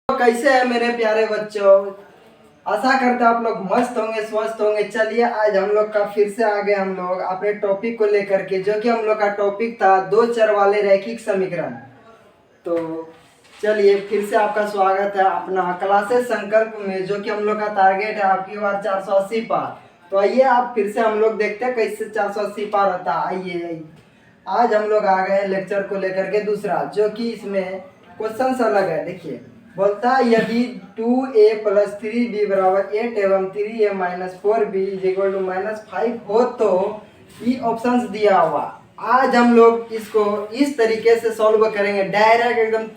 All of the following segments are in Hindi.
तो कैसे है मेरे प्यारे बच्चों। आशा करते हैं आप लोग मस्त होंगे, स्वस्थ होंगे। चलिए आज हम लोग का फिर से आ गए हम लोग अपने टॉपिक को लेकर के, जो कि हम लोग का टॉपिक था दो चर वाले रैखिक समीकरण। तो चलिए फिर से आपका स्वागत है अपना क्लासेस संकल्प में, जो कि हम लोग का टारगेट है आपकी बार 480 पार। तो आइए आप फिर से हम लोग देखते हैं कैसे 480 पार होता है। आइए आज हम लोग आ गए लेक्चर को लेकर के दूसरा, जो कि इसमें क्वेश्चन अलग है। देखिए बोलता है यदि 2a + 3b = 8 एवं 3a - 4b = -5 हो तो ये ऑप्शंस दिया हुआ। आज हम लोग इसको इस तरीके से सॉल्व करेंगे, डायरेक्ट एकदम।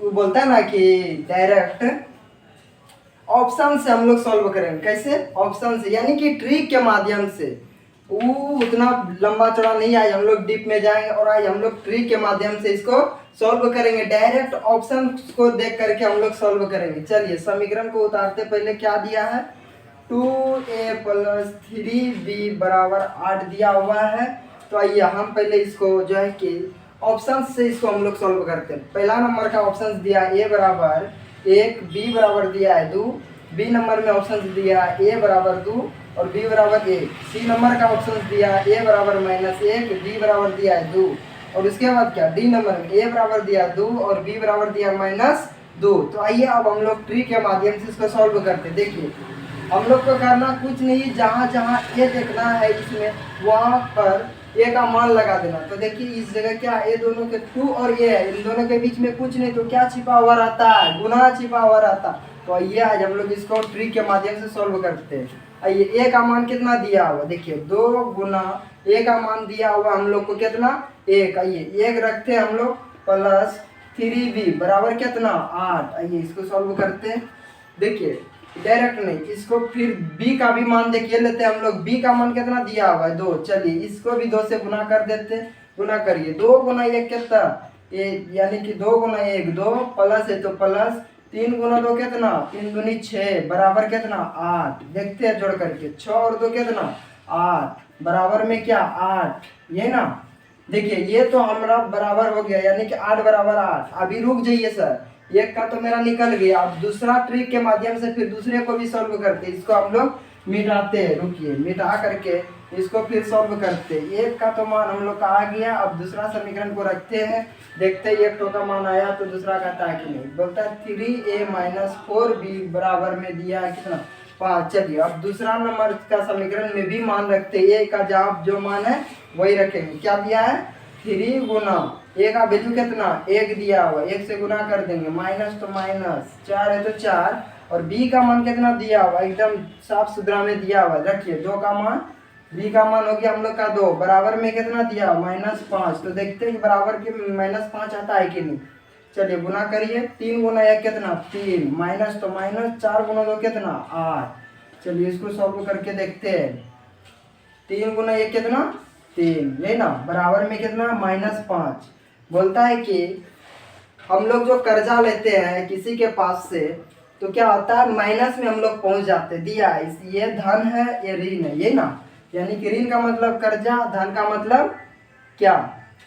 वो बोलता है ना कि डायरेक्ट ऑप्शन से हम लोग सॉल्व करेंगे। कैसे? ऑप्शन से, यानी कि ट्रिक के माध्यम से। वो उतना लंबा चौड़ा नहीं, आज हम लोग डीप में जाएंगे और आज हम लोग ट्रिक के माध्यम से इसको सॉल्व करेंगे। डायरेक्ट ऑप्शन को देख करके हम लोग सॉल्व करेंगे। चलिए समीकरण को उतारते पहले क्या दिया है, 2a + 3b = 8 दिया हुआ है। तो आइए हम पहले इसको जो है कि ऑप्शन से इसको हम लोग सॉल्व करते हैं। पहला नंबर का ऑप्शन दिया a = 1, b बराबर दिया है 2, बी नंबर में ऑप्शन दिया a = 2 और b = 1। सी नंबर का ऑप्शन दिया a = -1, b बराबर दिया है 2 और उसके बाद क्या, डी नंबर में a बराबर दिया 2 और b बराबर दिया -2। तो आइए अब हम लोग ट्री के माध्यम से इसको सॉल्व करते। देखिए हम लोग को करना कुछ नहीं, जहाँ जहाँ ए देखना है इसमें वहाँ पर ए का मान लगा देना। तो देखिए इस जगह क्या, ए दोनों के 2 और ए है, इन दोनों के बीच में कुछ नहीं, तो क्या छिपा हुआ रहता है, गुना छिपा हुआ रहता। तो आइए आज हम लोग इसको ट्रिक के माध्यम से सॉल्व करते हैं। आइए ए का मान कितना दिया हुआ, देखिए 2 गुना ए का मान दिया हुआ हम लोग को कितना, 1। आइए 1 रखते हैं हम लोग प्लस 3b बराबर कितना, 8। आइए इसको सॉल्व करते हैं। देखिए डायरेक्ट नहीं, इसको फिर b का भी मान देखिए लेते हैं हम लोग। b का मान कितना दिया हुआ है, 2। चलिए इसको भी 2 से गुना कर देते हैं। गुना करिए, 2 गुना 1 कितना, यानी कि 2 गुना 1 2 प्लस है तो प्लस 3 गुना 2 कितना, 3 दूनी 6 बराबर कितना, 8। देखते हैं जोड़ करके, 6 और 2 कितना, 8 बराबर में क्या, 8। ये ना देखिए ये तो हमारा बराबर हो गया, यानी कि 8 बराबर 8। अभी रुक जाइए सर, एक का तो मेरा निकल गया। अब दूसरा ट्रिक के माध्यम से फिर दूसरे को भी सॉल्व करते, इसको हम लोग मिटाते हैं। रुकिए मिटा करके इसको फिर सॉल्व करते। एक का तो मान हम लोग का आ गया, अब दूसरा समीकरण को रखते हैं। देखते हैं एक तो का मान आया तो दूसरा का था कि नहीं। बोलता है 3a - 4b बराबर में दिया है कितना, 5। चलिए अब दूसरा नंबर का समीकरण में भी मान रखते हैं, ए का जवाब जो मान है वही रखेंगे। क्या दिया है, 3 गुना ए का वैल्यू कितना, 1 दिया हुआ, 1 से गुना कर देंगे, माइनस तो माइनस, 4 है तो 4 और बी का मान कितना दिया हुआ, एकदम साफ सुथरा में दिया हुआ। रखिए 2 का मान, बी का मान हो गया हम लोग का 2 बराबर में कितना दिया हुआ, -5। तो देखते हैं बराबर के -5 आता है कि नहीं। चलिए गुना करिए, 3 गुना 1 कितना, 3, माइनस तो माइनस, 4 गुना 2 कितना, 8। चलिए इसको सॉल्व करके देखते हैं। 3 गुना 1 कितना, 3, यही ना, बराबर में कितना, -5। बोलता है कि हम लोग जो कर्जा लेते हैं किसी के पास से, तो क्या होता है, माइनस में हम लोग पहुंच जाते। दिया है ये धन है ये ऋण है, ये ना, यानी कि ऋण का मतलब कर्जा, धन का मतलब क्या,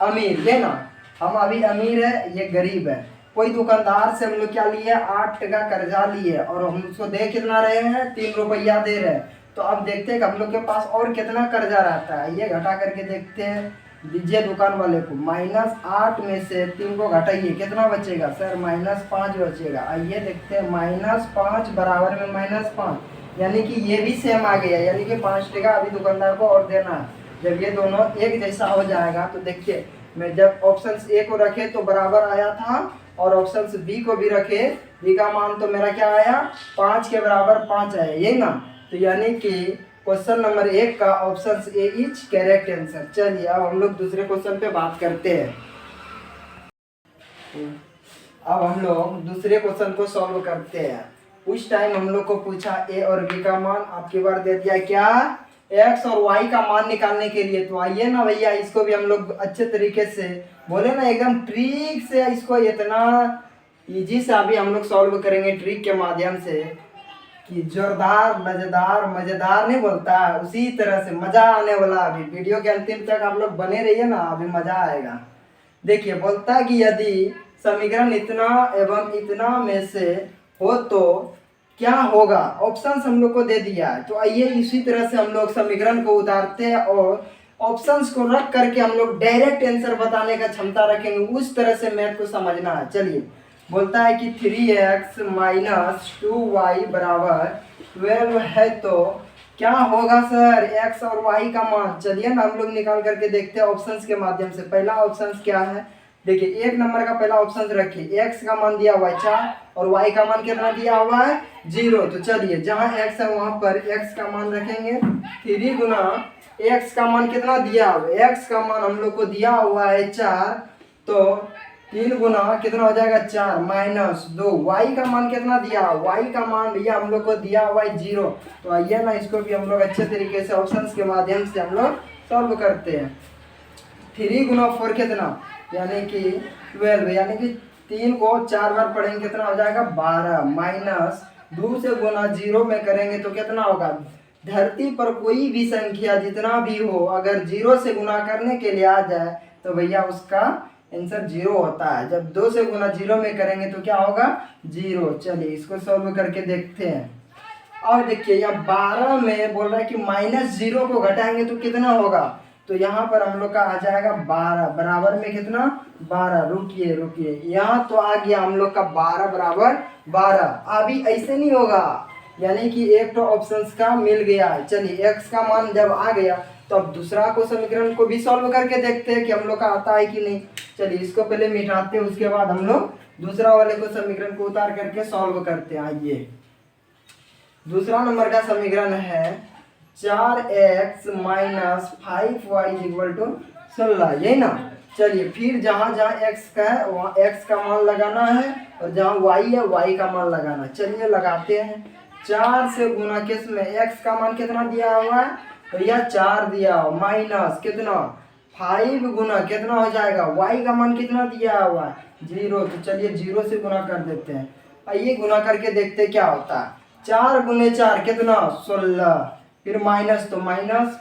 अमीर, ये ना। हम अभी अमीर है, ये गरीब है। कोई दुकानदार से हम लोग क्या लिए, 8 टका कर्जा लिए और हम उसको दे कितना रहे हैं, 3 रुपया दे रहे हैं। तो अब देखते हैं कि हम लोग के पास और कितना कर्जा रहता है। ये घटा करके देखते हैं, दीजिए दुकान वाले को। -8 में से 3 को घटाइए, कितना बचेगा सर, -5 बचेगा। आइए देखते हैं, -5 बराबर में -5, यानी कि ये भी सेम आ गया, यानी कि 5 टका अभी दुकानदार को और देना है। जब ये दोनों एक जैसा हो जाएगा तो देखिए, मैं जब ऑप्शन ए को रखे तो बराबर आया था और ऑप्शन बी को भी रखे, बी का मान तो मेरा क्या आया, 5 के बराबर 5 आया, यही ना। तो यानी कि क्वेश्चन नंबर 1 का option A is correct answer. चलिए अब हम लोग दूसरे क्वेश्चन पे बात करते हैं। अब हम लोग दूसरे क्वेश्चन को सॉल्व करते हैं। उस टाइम हम लोग को पूछा ए और बी का मान, आपकी बार दे दिया क्या, एक्स और वाई का मान निकालने के लिए। तो आइए ना भैया इसको भी हम लोग अच्छे तरीके से बोले ना, एकदम ट्रिक से इसको इतना इजी से अभी हम लोग सॉल्व करेंगे ट्रिक के माध्यम से कि जोरदार मजेदार, मजेदार नहीं बोलता, उसी तरह से मजा आने वाला। अभी वीडियो के अंतिम तक आप लोग बने रहिए ना, अभी मजा आएगा। देखिए बोलता है कि यदि समीकरण इतना एवं इतना में से हो तो क्या होगा। ऑप्शंस हम लोग को दे दिया है, तो आइए इसी तरह से हम लोग समीकरण को उतारते हैं और ऑप्शंस को रख करके हम लोग डायरेक्ट आंसर बताने का क्षमता रखेंगे। उस तरह से मैथ को समझना है। चलिए, बोलता है कि 3x माइनस 2y बराबर 12 है, तो क्या होगा सर x और y का मान। चलिए ना हम लोग निकाल करके देखते हैं ऑप्शंस के माध्यम से। पहला ऑप्शन क्या है, देखिए 1 नंबर का पहला ऑप्शन रखिए, x का मान दिया हुआ है 4 और y का मान कितना दिया हुआ है 0। तो चलिए जहाँ x है वहां पर x का मान रखेंगे 3 गुना x का मान कितना दिया हुआ है, x का मान हम लोग को दिया हुआ है 4, तो 3 गुना कितना हो जाएगा 4 माइनस 2, y का मान कितना दिया, y का मान भैया हम लोग को दिया हुआ है 0। तो आइए ना इसको भी हम लोग अच्छे तरीके से ऑप्शंस के माध्यम से हम लोग सॉल्व करते हैं। 3 गुना 4 कितना, यानी कि 12, यानी कि 3 को 4 बार पढ़ेंगे कितना हो जाएगा 12, माइनस 2 से गुना 0 में करेंगे तो कितना होगा। धरती पर कोई भी संख्या जितना भी हो अगर 0 से गुना करने के लिए आ जाए तो भैया उसका आंसर 0 होता है। जब 2 से गुना 0 में करेंगे तो क्या होगा 0। चलिए इसको सॉल्व करके देखते हैं। अब देखिए यहाँ 12 में बोल रहा है कि -0 को घटाएंगे तो कितना होगा, तो यहाँ पर हम लोग का आ जाएगा 12 बराबर में कितना 12। रुकिए रुकिए, यहाँ तो आ गया हम लोग का 12 बराबर 12। अभी ऐसे नहीं होगा, यानी कि एक तो ऑप्शंस का मिल गया है। चलिए x का मान जब आ गया तो अब दूसरा को समीकरण को भी सॉल्व करके देखते हैं कि हम लोग का आता है कि नहीं। चलिए इसको पहले मिटाते हैं, उसके बाद हम लोग दूसरा वाले को समीकरण को उतार करके सॉल्व करते हैं। आइए दूसरा नंबर का समीकरण है 4x minus 5y equal to 16, यही ना। चलिए फिर जहाँ जहाँ x का है वहाँ x का मान लगाना है और जहाँ y है y का मान लगाना है। चलिए लगाते हैं। 4 से गुना किस में, x का मान कितना दिया हुआ है भैया 4 दिया हो, माइनस कितना 5 गुना कितना हो जाएगा y का मान कितना दिया हुआ है 0। तो चलिए 0 से गुना कर देते हैं। आइए गुना करके देखते क्या होता है। 4 गुने 4 कितना 16, फिर माइनस, तो माइनस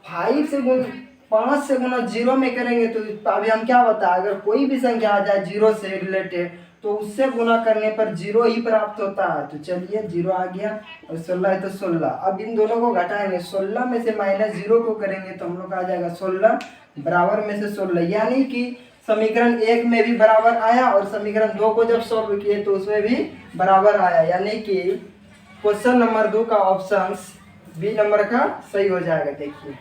5 से गुना 5 से गुना 0 में करेंगे तो अभी हम क्या बताएं, अगर कोई भी संख्या आ जाए 0 से रिलेटेड तो उससे गुना करने पर 0 ही प्राप्त होता है। तो चलिए 0 आ गया और 16 है तो 16। अब इन दोनों को घटाएंगे, 16 में से -0 को करेंगे तो हम लोग का आ जाएगा 16 बराबर में से 16, यानी कि समीकरण 1 में भी बराबर आया और समीकरण 2 को जब सॉल्व किए तो उसमें भी बराबर आया, यानी कि क्वेश्चन नंबर 2 का ऑप्शन बी नंबर का सही हो जाएगा। देखिए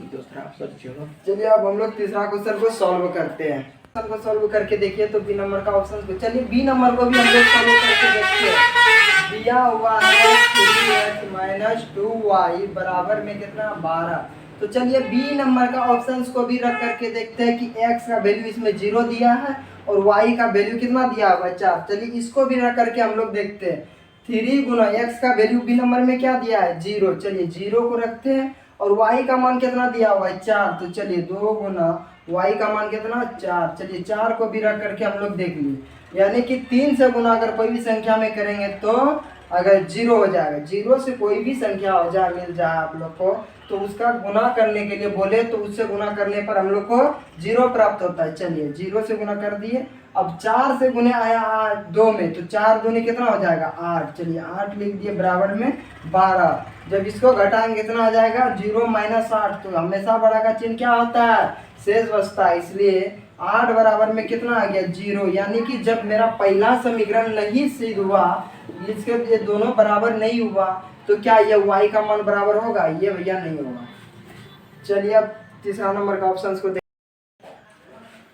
दूसरा ऑप्शन, चलिए अब हम लोग तीसरा क्वेश्चन को सॉल्व करते हैं। क्वेश्चन को सॉल्व करके देखिए तो बी नंबर का ऑप्शन को, चलिए बी नंबर को भी हम लोग सॉल्व करके देखते हैं। दिया हुआ है 3x माइनस 2y बराबर में कितना 12। तो चलिए बी नंबर का ऑप्शंस को भी रख करके देखते हैं कि x का वैल्यू इसमें 0 दिया है और y का वैल्यू कितना दिया हुआ है 4। चलिए इसको भी रख करके हम लोग देखते हैं। 3 गुना x का वैल्यू बी नंबर में क्या दिया है 0, चलिए 0 को रखते हैं और y का मान कितना दिया हुआ है 4। तो चलिए 2 गुना y का मान कितना 4, चलिए 4 को भी रख करके हम लोग देख लिए, यानी कि 3 से गुना अगर कोई भी संख्या में करेंगे तो अगर 0 हो जाएगा, 0 से कोई भी संख्या हो जाए मिल जाए आप लोग को तो उसका गुना करने के लिए बोले तो उससे गुना करने पर हम लोग को 0 प्राप्त होता है। चलिए 0 से गुना कर दिए। अब 4 से गुने आया 2 में, तो 4 दूनी कितना हो जाएगा 8, चलिए 8 लिख दिए बराबर में 12। जब इसको घटाएंगे कितना आ जाएगा 0 माइनस 8, तो हमेशा बड़ा का चिन्ह क्या होता है शेष बचता है, इसलिए 8 बराबर में कितना आ गया 0, यानी कि जब मेरा पहला समीकरण नहीं सिद्ध हुआ, इसके ये दोनों बराबर नहीं हुआ तो क्या ये y का मान बराबर होगा, ये भैया नहीं होगा। चलिए अब तीसरा नंबर का ऑप्शन को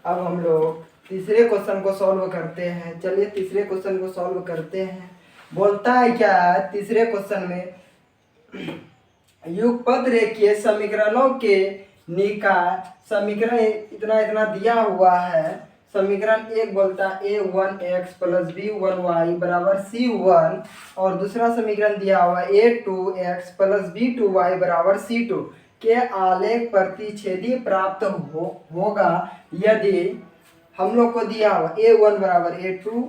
अब हम लोग तीसरे क्वेश्चन को सॉल्व करते हैं। चलिए तीसरे क्वेश्चन को सॉल्व करते हैं। बोलता है क्या तीसरे क्वेश्चन में युगपत रेखीय समीकरणों के निकाय, समीकरण इतना इतना दिया हुआ है। समीकरण 1 बोलता है a1x प्लस b1y बराबर c1 और दूसरा समीकरण दिया हुआ a2x प्लस b2y बराबर c2 के आलेख प्रतिच्छेदी प्राप्त होगा यदि हम लोग को दिया हुआ a1 बराबर a2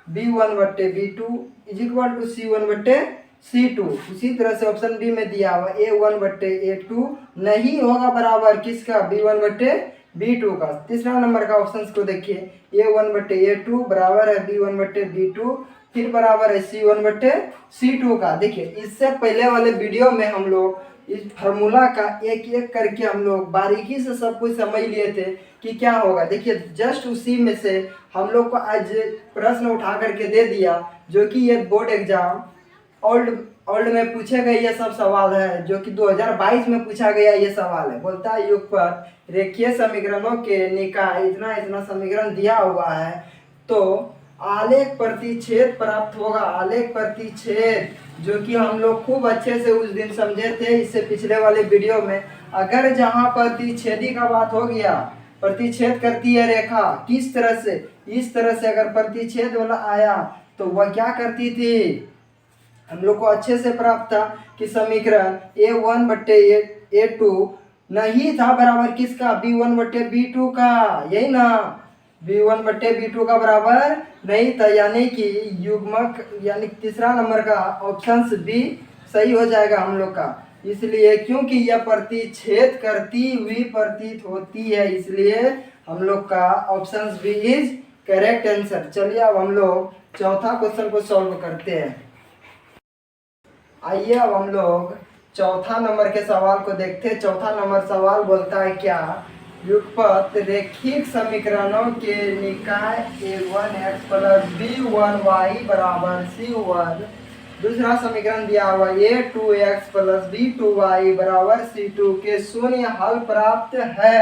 b1 बट्टे b2 is equal to c1 बट्टे c2। उसी तरह से ऑप्शन बी में दिया हुआ a1 बट्टे a2 नहीं होगा बराबर किसका b1 बट्टे B2 का। तीसरा नंबर का ऑप्शन को देखिए, A1/A2 बराबर है B1/B2, फिर बराबर है C1/C2 का। देखिए इससे पहले वाले वीडियो में हम लोग इस फार्मूला का एक एक करके हम लोग बारीकी से सब कुछ समझ लिए थे कि क्या होगा। देखिए जस्ट उसी में से हम लोग को आज प्रश्न उठा करके दे दिया, जो कि ये बोर्ड एग्जाम ओल्ड ओल्ड में पूछे गए ये सब सवाल है, जो कि 2022 में पूछा गया ये सवाल है। बोलता है युगपथ रेखीय समीकरणों के निकाय इतना इतना समीकरण दिया हुआ है, तो आलेख प्रतिच्छेद प्राप्त होगा। आलेख प्रतिच्छेद जो कि हम लोग खूब अच्छे से उस दिन समझे थे इससे पिछले वाले वीडियो में। अगर जहाँ प्रतिच्छेदी का बात हो गया, प्रतिच्छेद करती है रेखा किस तरह से, इस तरह से अगर प्रतिच्छेद वाला आया तो वह क्या करती थी, हम लोग को अच्छे से प्राप्त था कि समीकरण A1/A2 नहीं था बराबर किसका, B1/B2 का, यही ना, B1/B2 का बराबर नहीं था, यानी कि युग्मक यानी तीसरा नंबर का ऑप्शन बी सही हो जाएगा हम लोग का। इसलिए क्योंकि यह प्रतिच्छेद करती हुई प्रतीत होती है, इसलिए हम लोग का option B is correct answer. चलिए अब हम लोग चौथा क्वेश्चन को सॉल्व करते हैं। आइए अब हम लोग चौथा नंबर के सवाल को देखते हैं। चौथा नंबर सवाल बोलता है क्या, युगपथ रेखिक समीकरणों के निकाय A1x + B1y बराबर C1, दूसरा समीकरण दिया हुआ A2x + B2y बराबर C2 के शून्य हल प्राप्त है।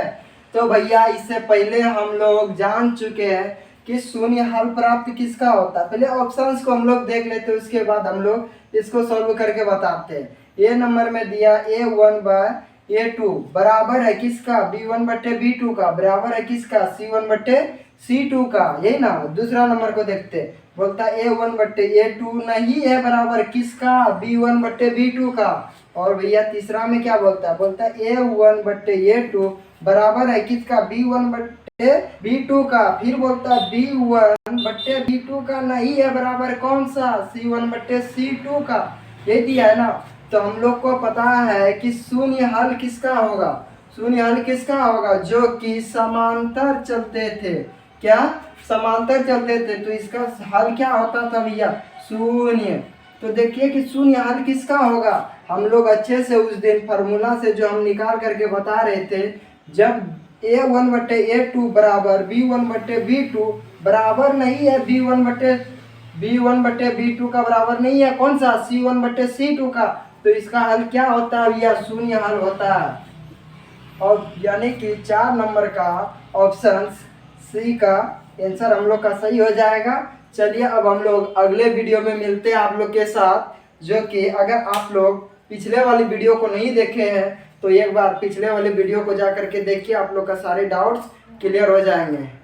तो भैया इससे पहले हम लोग जान चुके हैं कि शून्य हल प्राप्त किसका होता है। पहले ऑप्शंस को हम लोग देख लेते हैं, उसके बाद हम लोग इसको सॉल्व करके बताते हैं। ए नंबर में दिया A1/A2 बराबर है किसका, B1/B2 का, बराबर है किसका, C1/C2 का, यही ना। दूसरा नंबर को देखते हैं, बोलता है A1/A2 नहीं है बराबर किसका, B1/B2 का। और भैया तीसरा में क्या बोलता है, बोलता है A1/A2 बराबर है किसका, B1/B2 का। फिर बोलता है B1/B2 का नहीं है बराबर कौन सा, C1/C2 का, ये दिया है ना। तो हम लोग को पता है कि शून्य हल किसका होगा, शून्य हल किसका होगा, जो कि समांतर चलते थे। क्या, समांतर चलते थे, तो इसका हल क्या होता था भैया, शून्य। तो देखिए कि शून्य हल किसका होगा, हम लोग अच्छे से उस दिन फार्मूला से जो हम निकाल करके बता रहे थे, जब A1/A2 बराबर B1/B2 बराबर नहीं है B1/B2 का बराबर नहीं है कौन सा, C1/C2 का, तो इसका हल क्या होता है भैया, शून्य हल होता है। और यानी कि 4 नंबर का ऑप्शन सी का आंसर हम लोग का सही हो जाएगा। चलिए अब हम लोग अगले वीडियो में मिलते हैं आप लोग के साथ, जो कि अगर आप लोग पिछले वाली वीडियो को नहीं देखे हैं तो एक बार पिछले वाले वीडियो को जा करके देखिए, आप लोग का सारे डाउट्स क्लियर हो जाएंगे।